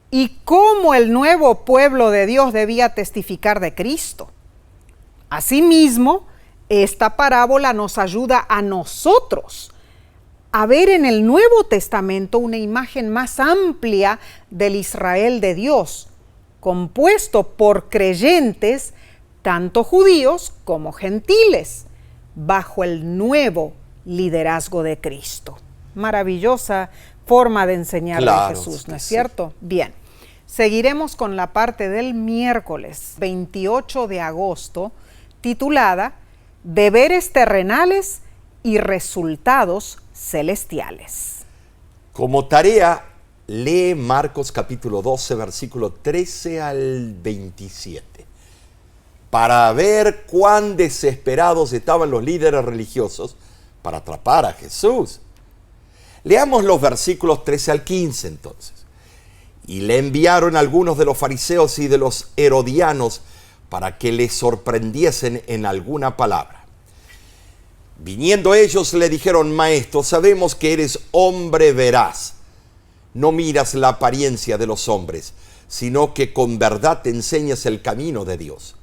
A: y cómo el nuevo pueblo de Dios debía testificar de Cristo. Asimismo, esta parábola nos ayuda a nosotros a ver en el Nuevo Testamento una imagen más amplia del Israel de Dios, compuesto por creyentes, tanto judíos como gentiles, bajo el nuevo liderazgo de Cristo. Maravillosa forma de enseñar de Jesús, ¿no es cierto? Bien, seguiremos con la parte del miércoles 28 de agosto, titulada Deberes terrenales y resultados celestiales.
B: Como tarea, lee Marcos capítulo 12, versículo 13 al 27, para ver cuán desesperados estaban los líderes religiosos para atrapar a Jesús. Leamos los versículos 13 al 15 entonces. Y le enviaron algunos de los fariseos y de los herodianos para que le sorprendiesen en alguna palabra. Viniendo ellos le dijeron: Maestro, sabemos que eres hombre veraz. No miras la apariencia de los hombres, sino que con verdad te enseñas el camino de Dios.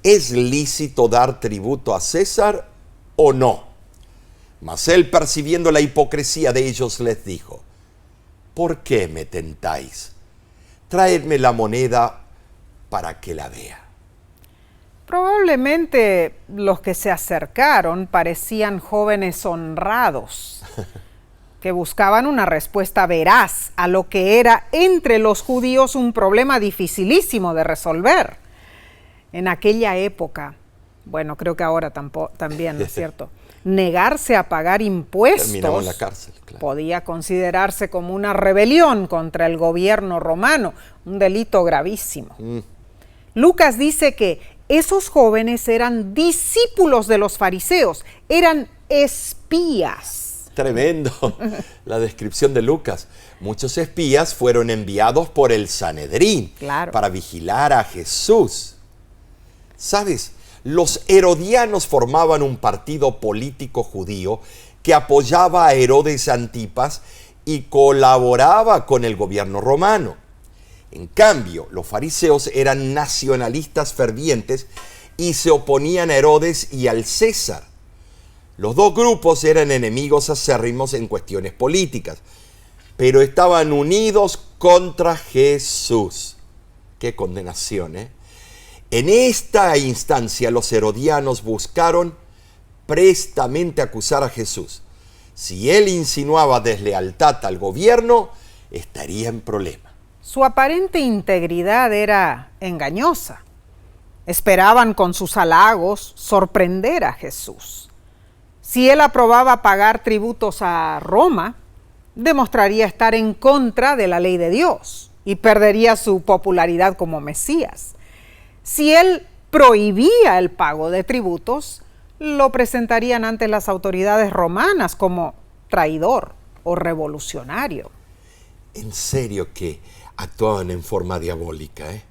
B: ¿Es lícito dar tributo a César o no? Mas él, percibiendo la hipocresía de ellos, les dijo: ¿por qué me tentáis? Traedme la moneda para que la vea.
A: Probablemente los que se acercaron parecían jóvenes honrados, que buscaban una respuesta veraz a lo que era entre los judíos un problema dificilísimo de resolver. En aquella época, bueno, creo que ahora también, ¿no es cierto? Negarse a pagar impuestos
B: terminaba en la cárcel, claro.
A: Podía considerarse como una rebelión contra el gobierno romano, un delito gravísimo. Lucas dice que esos jóvenes eran discípulos de los fariseos, eran espías.
B: Tremendo la descripción de Lucas. Muchos espías fueron enviados por el Sanedrín,
A: claro,
B: para vigilar a Jesús. ¿Sabes? Los herodianos formaban un partido político judío que apoyaba a Herodes Antipas y colaboraba con el gobierno romano. En cambio, los fariseos eran nacionalistas fervientes y se oponían a Herodes y al César. Los dos grupos eran enemigos acérrimos en cuestiones políticas, pero estaban unidos contra Jesús. ¡Qué condenación, eh! En esta instancia, los herodianos buscaron prestamente acusar a Jesús. Si él insinuaba deslealtad al gobierno, estaría en problema.
A: Su aparente integridad era engañosa. Esperaban con sus halagos sorprender a Jesús. Si él aprobaba pagar tributos a Roma, demostraría estar en contra de la ley de Dios y perdería su popularidad como Mesías. Si él prohibía el pago de tributos, lo presentarían ante las autoridades romanas como traidor o revolucionario.
B: En serio que actuaban en forma diabólica, ¿eh?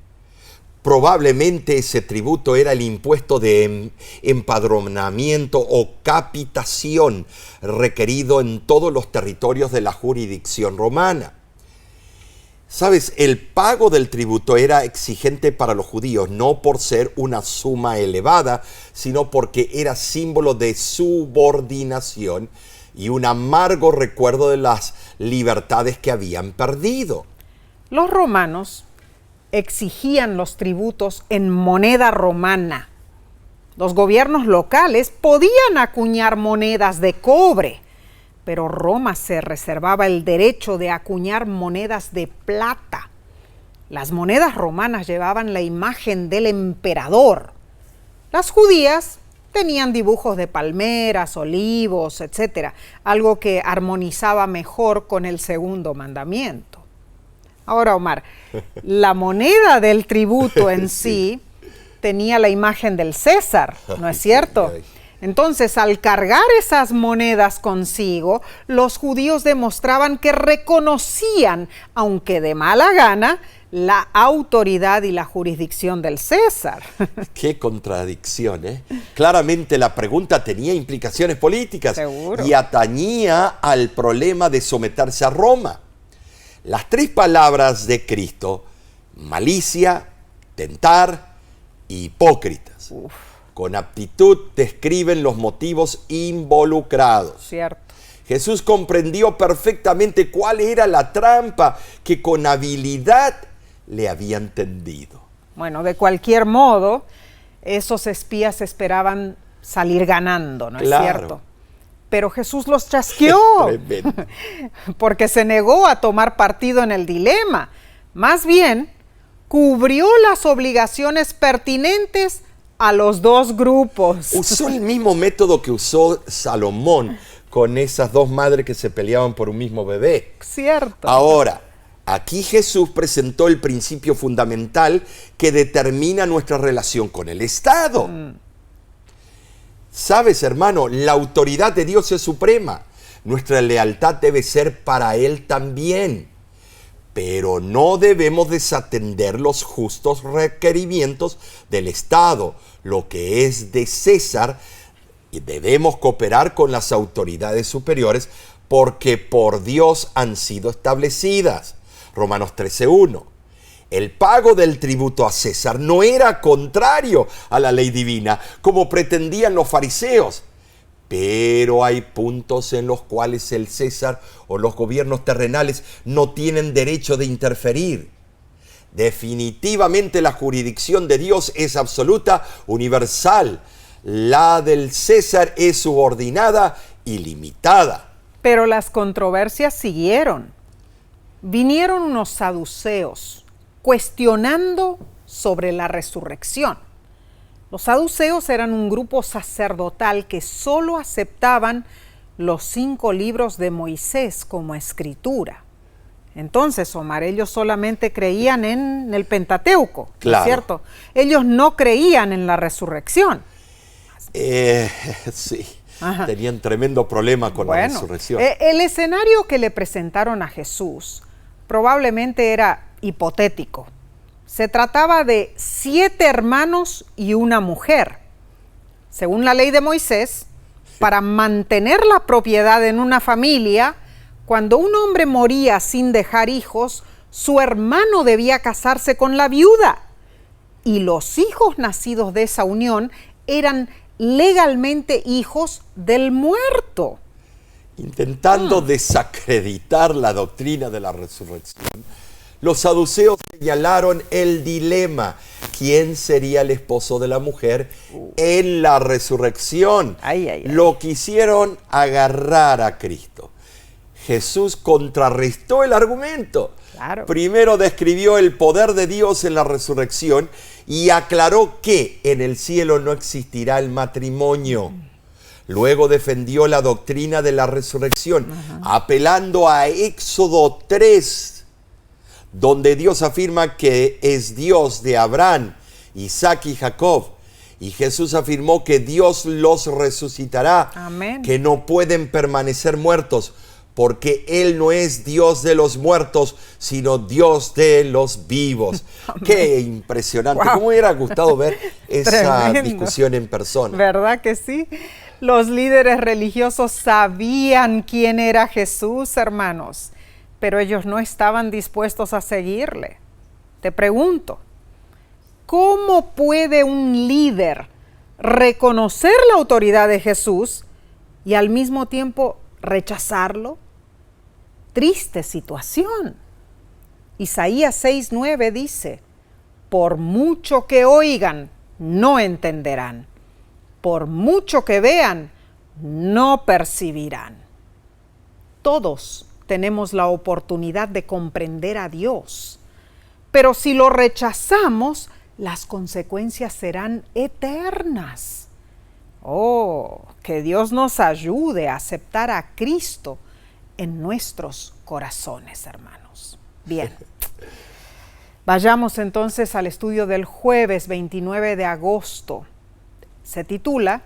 B: Probablemente ese tributo era el impuesto de empadronamiento o capitación requerido en todos los territorios de la jurisdicción romana. ¿Sabes? El pago del tributo era exigente para los judíos, no por ser una suma elevada, sino porque era símbolo de subordinación y un amargo recuerdo de las libertades que habían perdido.
A: Los romanos exigían los tributos en moneda romana. Los gobiernos locales podían acuñar monedas de cobre, pero Roma se reservaba el derecho de acuñar monedas de plata. Las monedas romanas llevaban la imagen del emperador. Las judías tenían dibujos de palmeras, olivos, etc., algo que armonizaba mejor con el segundo mandamiento. Ahora, Omar, la moneda del tributo en sí tenía la imagen del César, ¿no es cierto? Entonces, al cargar esas monedas consigo, los judíos demostraban que reconocían, aunque de mala gana, la autoridad y la jurisdicción del César.
B: Qué contradicción, ¿eh? Claramente la pregunta tenía implicaciones políticas.
A: Seguro.
B: Y atañía al problema de someterse a Roma. Las tres palabras de Cristo, malicia, tentar, hipócritas, con aptitud describen los motivos involucrados.
A: Cierto.
B: Jesús comprendió perfectamente cuál era la trampa que con habilidad le habían tendido.
A: Bueno, de cualquier modo, esos espías esperaban salir ganando, ¿no es cierto? Pero Jesús los chasqueó, porque se negó a tomar partido en el dilema. Más bien, cubrió las obligaciones pertinentes a los dos grupos.
B: Usó el mismo método que usó Salomón con esas dos madres que se peleaban por un mismo bebé.
A: Cierto.
B: Ahora, aquí Jesús presentó el principio fundamental que determina nuestra relación con el Estado. Sabes, hermano, la autoridad de Dios es suprema. Nuestra lealtad debe ser para Él también. Pero no debemos desatender los justos requerimientos del Estado, lo que es de César, y debemos cooperar con las autoridades superiores porque por Dios han sido establecidas. Romanos 13:1. El pago del tributo a César no era contrario a la ley divina, como pretendían los fariseos. Pero hay puntos en los cuales el César o los gobiernos terrenales no tienen derecho de interferir. Definitivamente la jurisdicción de Dios es absoluta, universal. La del César es subordinada y limitada.
A: Pero las controversias siguieron. Vinieron unos saduceos cuestionando sobre la resurrección. Los saduceos eran un grupo sacerdotal que solo aceptaban los 5 libros de Moisés como escritura. Entonces, Omar, ellos solamente creían en el Pentateuco,
B: claro.
A: ¿cierto? Ellos no creían en la resurrección.
B: Sí, tenían tremendo problema con la resurrección.
A: El escenario que le presentaron a Jesús probablemente era hipotético. Se trataba de 7 hermanos y una mujer. Según la ley de Moisés, para mantener la propiedad en una familia, cuando un hombre moría sin dejar hijos, su hermano debía casarse con la viuda. Y los hijos nacidos de esa unión eran legalmente hijos del muerto.
B: Intentando desacreditar la doctrina de la resurrección, los saduceos señalaron el dilema. ¿Quién sería el esposo de la mujer en la resurrección? Lo quisieron agarrar a Cristo. Jesús contrarrestó el argumento.
A: Claro.
B: Primero describió el poder de Dios en la resurrección y aclaró que en el cielo no existirá el matrimonio. Luego defendió la doctrina de la resurrección, apelando a Éxodo 3, donde Dios afirma que es Dios de Abraham, Isaac y Jacob. Y Jesús afirmó que Dios los resucitará,
A: Amén.
B: Que no pueden permanecer muertos, porque Él no es Dios de los muertos, sino Dios de los vivos. Amén. Qué impresionante. Wow. ¿Cómo me hubiera gustado ver esa discusión en persona?
A: ¿Verdad que sí? Los líderes religiosos sabían quién era Jesús, hermanos, pero ellos no estaban dispuestos a seguirle. Te pregunto, ¿cómo puede un líder reconocer la autoridad de Jesús y al mismo tiempo rechazarlo? Triste situación. Isaías 6:9 dice, por mucho que oigan, no entenderán. Por mucho que vean, no percibirán. Todos tenemos la oportunidad de comprender a Dios, pero si lo rechazamos, las consecuencias serán eternas. Oh, que Dios nos ayude a aceptar a Cristo en nuestros corazones, hermanos. Bien. Vayamos entonces al estudio del jueves 29 de agosto. Se titula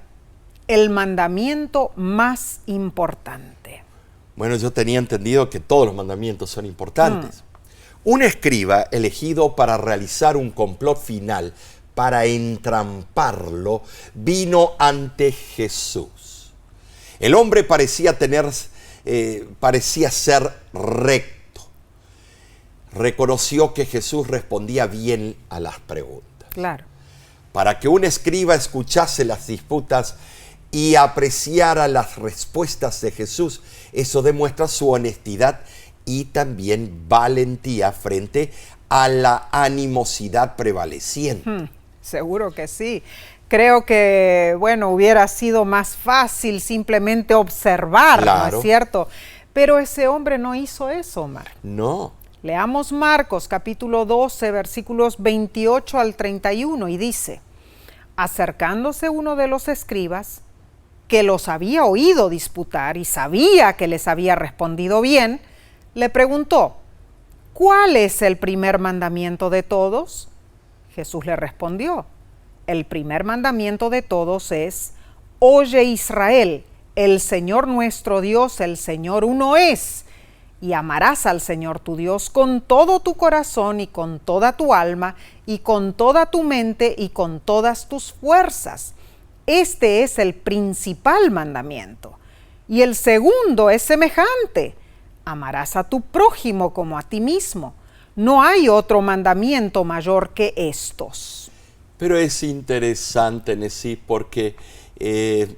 A: El mandamiento más importante.
B: Bueno, yo tenía entendido que todos los mandamientos son importantes. Un escriba elegido para realizar un complot final, para entramparlo, vino ante Jesús. El hombre parecía ser recto. Reconoció que Jesús respondía bien a las preguntas.
A: Claro.
B: Para que un escriba escuchase las disputas y apreciara las respuestas de Jesús, eso demuestra su honestidad y también valentía frente a la animosidad prevaleciente.
A: Seguro que sí. Creo que, hubiera sido más fácil simplemente observar,
B: Claro.
A: ¿no es cierto? Pero ese hombre no hizo eso, Omar.
B: No.
A: Leamos Marcos capítulo 12, versículos 28 al 31 y dice: acercándose uno de los escribas, que los había oído disputar y sabía que les había respondido bien, le preguntó: ¿cuál es el primer mandamiento de todos? Jesús le respondió: el primer mandamiento de todos es: oye Israel, el Señor nuestro Dios, el Señor uno es. Y amarás al Señor tu Dios con todo tu corazón y con toda tu alma y con toda tu mente y con todas tus fuerzas. Este es el principal mandamiento. Y el segundo es semejante: amarás a tu prójimo como a ti mismo. No hay otro mandamiento mayor que estos.
B: Pero es interesante, Nesí, porque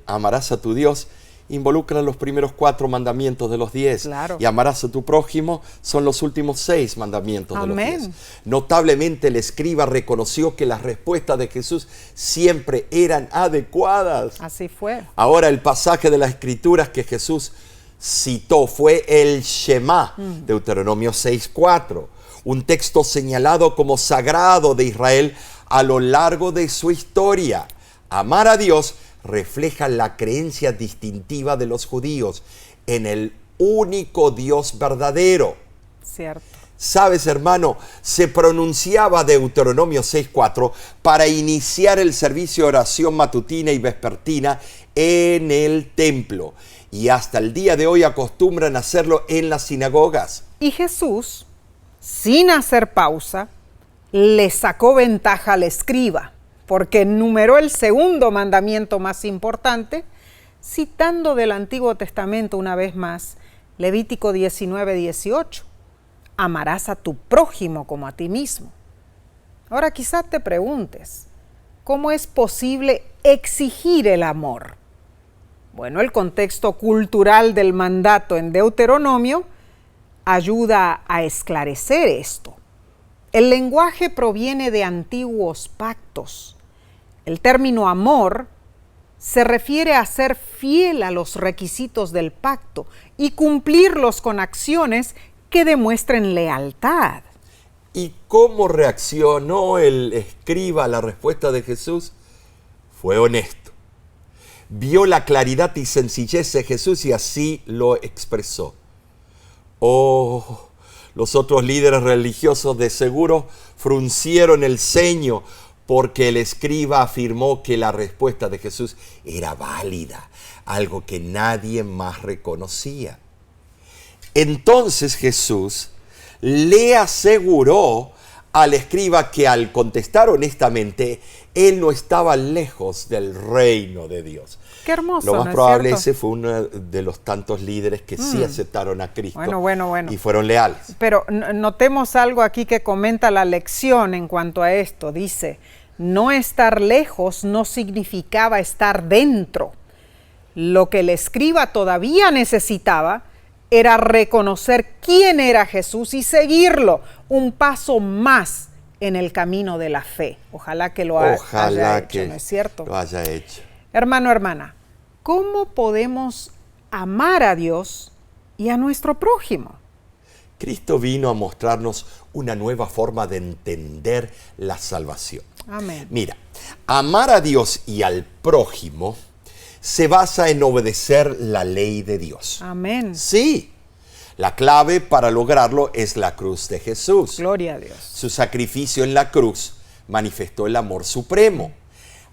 B: amarás a tu Dios involucra los primeros 4 mandamientos de los 10.
A: Claro.
B: Y amarás a tu prójimo son los últimos 6 mandamientos de los 10. Notablemente el escriba reconoció que las respuestas de Jesús siempre eran adecuadas.
A: Así fue.
B: Ahora el pasaje de las Escrituras que Jesús citó fue el Shema, Deuteronomio 6:4, un texto señalado como sagrado de Israel a lo largo de su historia. Amar a Dios refleja la creencia distintiva de los judíos en el único Dios verdadero.
A: Cierto.
B: Sabes, hermano, se pronunciaba Deuteronomio 6:4 para iniciar el servicio de oración matutina y vespertina en el templo. Y hasta el día de hoy acostumbran hacerlo en las sinagogas.
A: Y Jesús, sin hacer pausa, le sacó ventaja al escriba, porque enumeró el segundo mandamiento más importante, citando del Antiguo Testamento una vez más, Levítico 19:18. Amarás a tu prójimo como a ti mismo. Ahora quizás te preguntes, ¿cómo es posible exigir el amor? Bueno, el contexto cultural del mandato en Deuteronomio ayuda a esclarecer esto. El lenguaje proviene de antiguos pactos. El término amor se refiere a ser fiel a los requisitos del pacto y cumplirlos con acciones que demuestren lealtad.
B: ¿Y cómo reaccionó el escriba a la respuesta de Jesús? Fue honesto. Vio la claridad y sencillez de Jesús y así lo expresó. Oh, los otros líderes religiosos de seguro fruncieron el ceño porque el escriba afirmó que la respuesta de Jesús era válida, algo que nadie más reconocía. Entonces Jesús le aseguró al escriba que al contestar honestamente, él no estaba lejos del reino de Dios.
A: Qué hermoso,
B: Lo más
A: ¿no es
B: probable,
A: cierto?
B: ese fue uno de los tantos líderes que sí aceptaron a Cristo
A: Bueno.
B: y fueron leales.
A: Pero notemos algo aquí que comenta la lección en cuanto a esto. Dice, no estar lejos no significaba estar dentro. Lo que el escriba todavía necesitaba era reconocer quién era Jesús y seguirlo, un paso más en el camino de la fe. Ojalá que lo haya hecho, ¿no es cierto?
B: Lo haya hecho.
A: Hermano, hermana, ¿cómo podemos amar a Dios y a nuestro prójimo?
B: Cristo vino a mostrarnos una nueva forma de entender la salvación.
A: Amén.
B: Mira, amar a Dios y al prójimo se basa en obedecer la ley de Dios.
A: Amén.
B: Sí, La clave para lograrlo es la cruz de Jesús.
A: Gloria a Dios.
B: Su sacrificio en la cruz manifestó el amor supremo.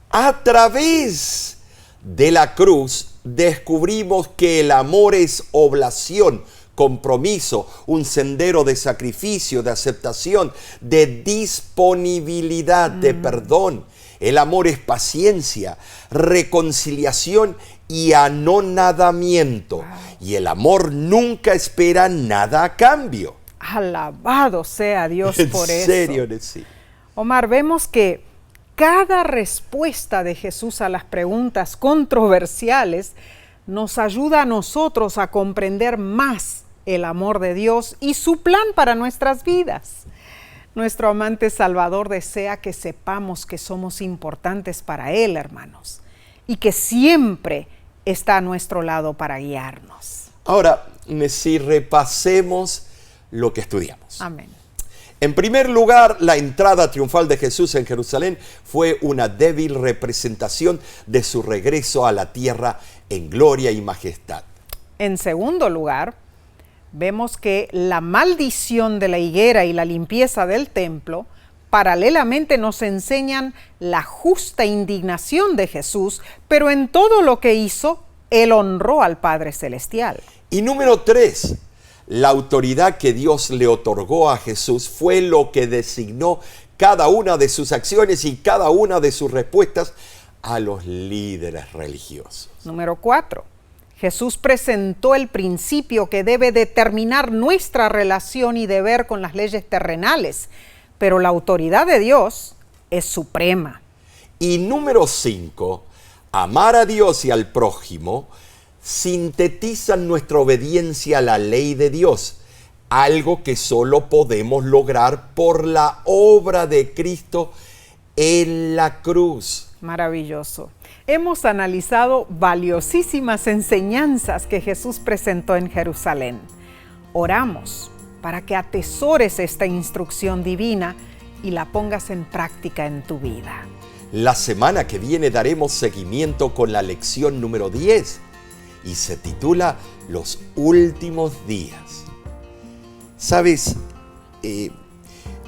B: A través de la cruz descubrimos que el amor es oblación, compromiso, un sendero de sacrificio, de aceptación, de disponibilidad, de perdón. El amor es paciencia, reconciliación y anonadamiento. Y el amor nunca espera nada a cambio.
A: Alabado sea Dios por eso.
B: En serio, sí.
A: Omar, vemos que cada respuesta de Jesús a las preguntas controversiales nos ayuda a nosotros a comprender más el amor de Dios y su plan para nuestras vidas. Nuestro amante Salvador desea que sepamos que somos importantes para Él, hermanos, y que siempre está a nuestro lado para guiarnos.
B: Ahora, si repasemos lo que estudiamos.
A: Amén.
B: En primer lugar, la entrada triunfal de Jesús en Jerusalén fue una débil representación de su regreso a la tierra en gloria y majestad.
A: En segundo lugar, vemos que la maldición de la higuera y la limpieza del templo paralelamente nos enseñan la justa indignación de Jesús, pero en todo lo que hizo, Él honró al Padre Celestial.
B: Y número 3, la autoridad que Dios le otorgó a Jesús fue lo que designó cada una de sus acciones y cada una de sus respuestas a los líderes religiosos.
A: Número 4. Jesús presentó el principio que debe determinar nuestra relación y deber con las leyes terrenales, pero la autoridad de Dios es suprema.
B: Y número 5, amar a Dios y al prójimo sintetizan nuestra obediencia a la ley de Dios, algo que solo podemos lograr por la obra de Cristo en la cruz.
A: Maravilloso. Hemos analizado valiosísimas enseñanzas que Jesús presentó en Jerusalén. Oramos para que atesores esta instrucción divina y la pongas en práctica en tu vida.
B: La semana que viene daremos seguimiento con la lección número 10 y se titula Los últimos días. Sabes,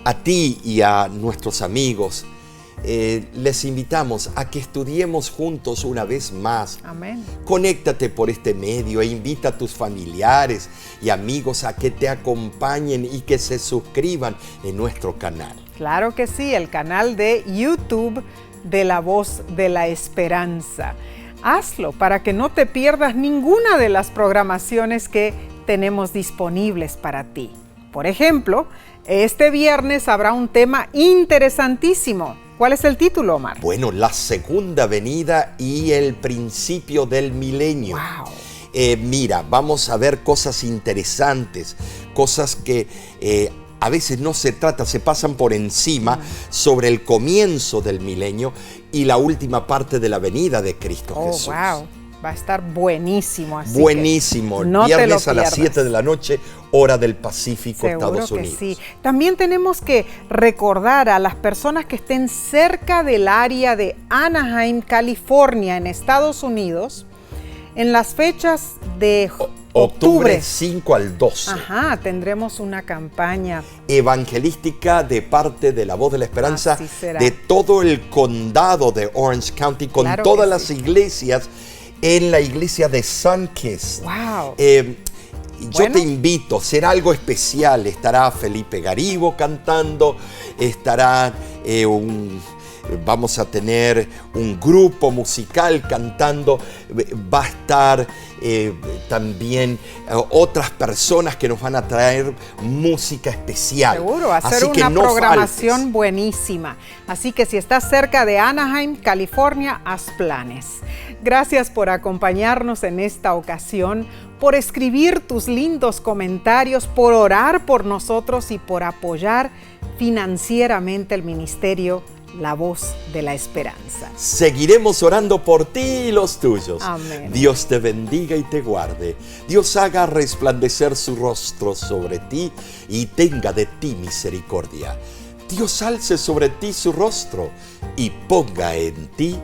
B: a ti y a nuestros amigos les invitamos a que estudiemos juntos una vez más.
A: Amén.
B: Conéctate por este medio e invita a tus familiares y amigos a que te acompañen y que se suscriban en nuestro canal.
A: Claro que sí, el canal de YouTube de La Voz de la Esperanza. Hazlo para que no te pierdas ninguna de las programaciones que tenemos disponibles para ti. Por ejemplo, este viernes habrá un tema interesantísimo. ¿Cuál es el título, Omar?
B: Bueno, la segunda venida y el principio del milenio.
A: ¡Wow!
B: Mira, vamos a ver cosas interesantes, cosas que a veces no se trata, se pasan por encima sobre el comienzo del milenio y la última parte de la venida de Cristo Jesús.
A: ¡Wow! Va a estar buenísimo. Así
B: buenísimo.
A: Que no
B: viernes
A: te lo
B: a las 7 de la noche, hora del Pacífico,
A: Seguro
B: Estados
A: que
B: Unidos.
A: Sí. También tenemos que recordar a las personas que estén cerca del área de Anaheim, California, en Estados Unidos, en las fechas de
B: octubre 5 al 12.
A: Ajá, tendremos una campaña
B: evangelística de parte de La Voz de la Esperanza
A: Así será.
B: de todo el condado de Orange County con
A: Claro
B: todas
A: que
B: las
A: sí.
B: iglesias en la iglesia de Sunkist.
A: ¡Wow!
B: Yo te invito, será algo especial. Estará Felipe Garibo cantando, estará vamos a tener un grupo musical cantando, va a estar también otras personas que nos van a traer música especial.
A: Seguro, va a ser
B: Así que
A: una
B: no
A: programación
B: faltes.
A: buenísima. Así que si estás cerca de Anaheim, California, haz planes. Gracias por acompañarnos en esta ocasión, por escribir tus lindos comentarios, por orar por nosotros y por apoyar financieramente el ministerio La Voz de la Esperanza.
B: Seguiremos orando por ti y los tuyos.
A: Amén.
B: Dios te bendiga y te guarde. Dios haga resplandecer su rostro sobre ti y tenga de ti misericordia. Dios alce sobre ti su rostro y ponga en ti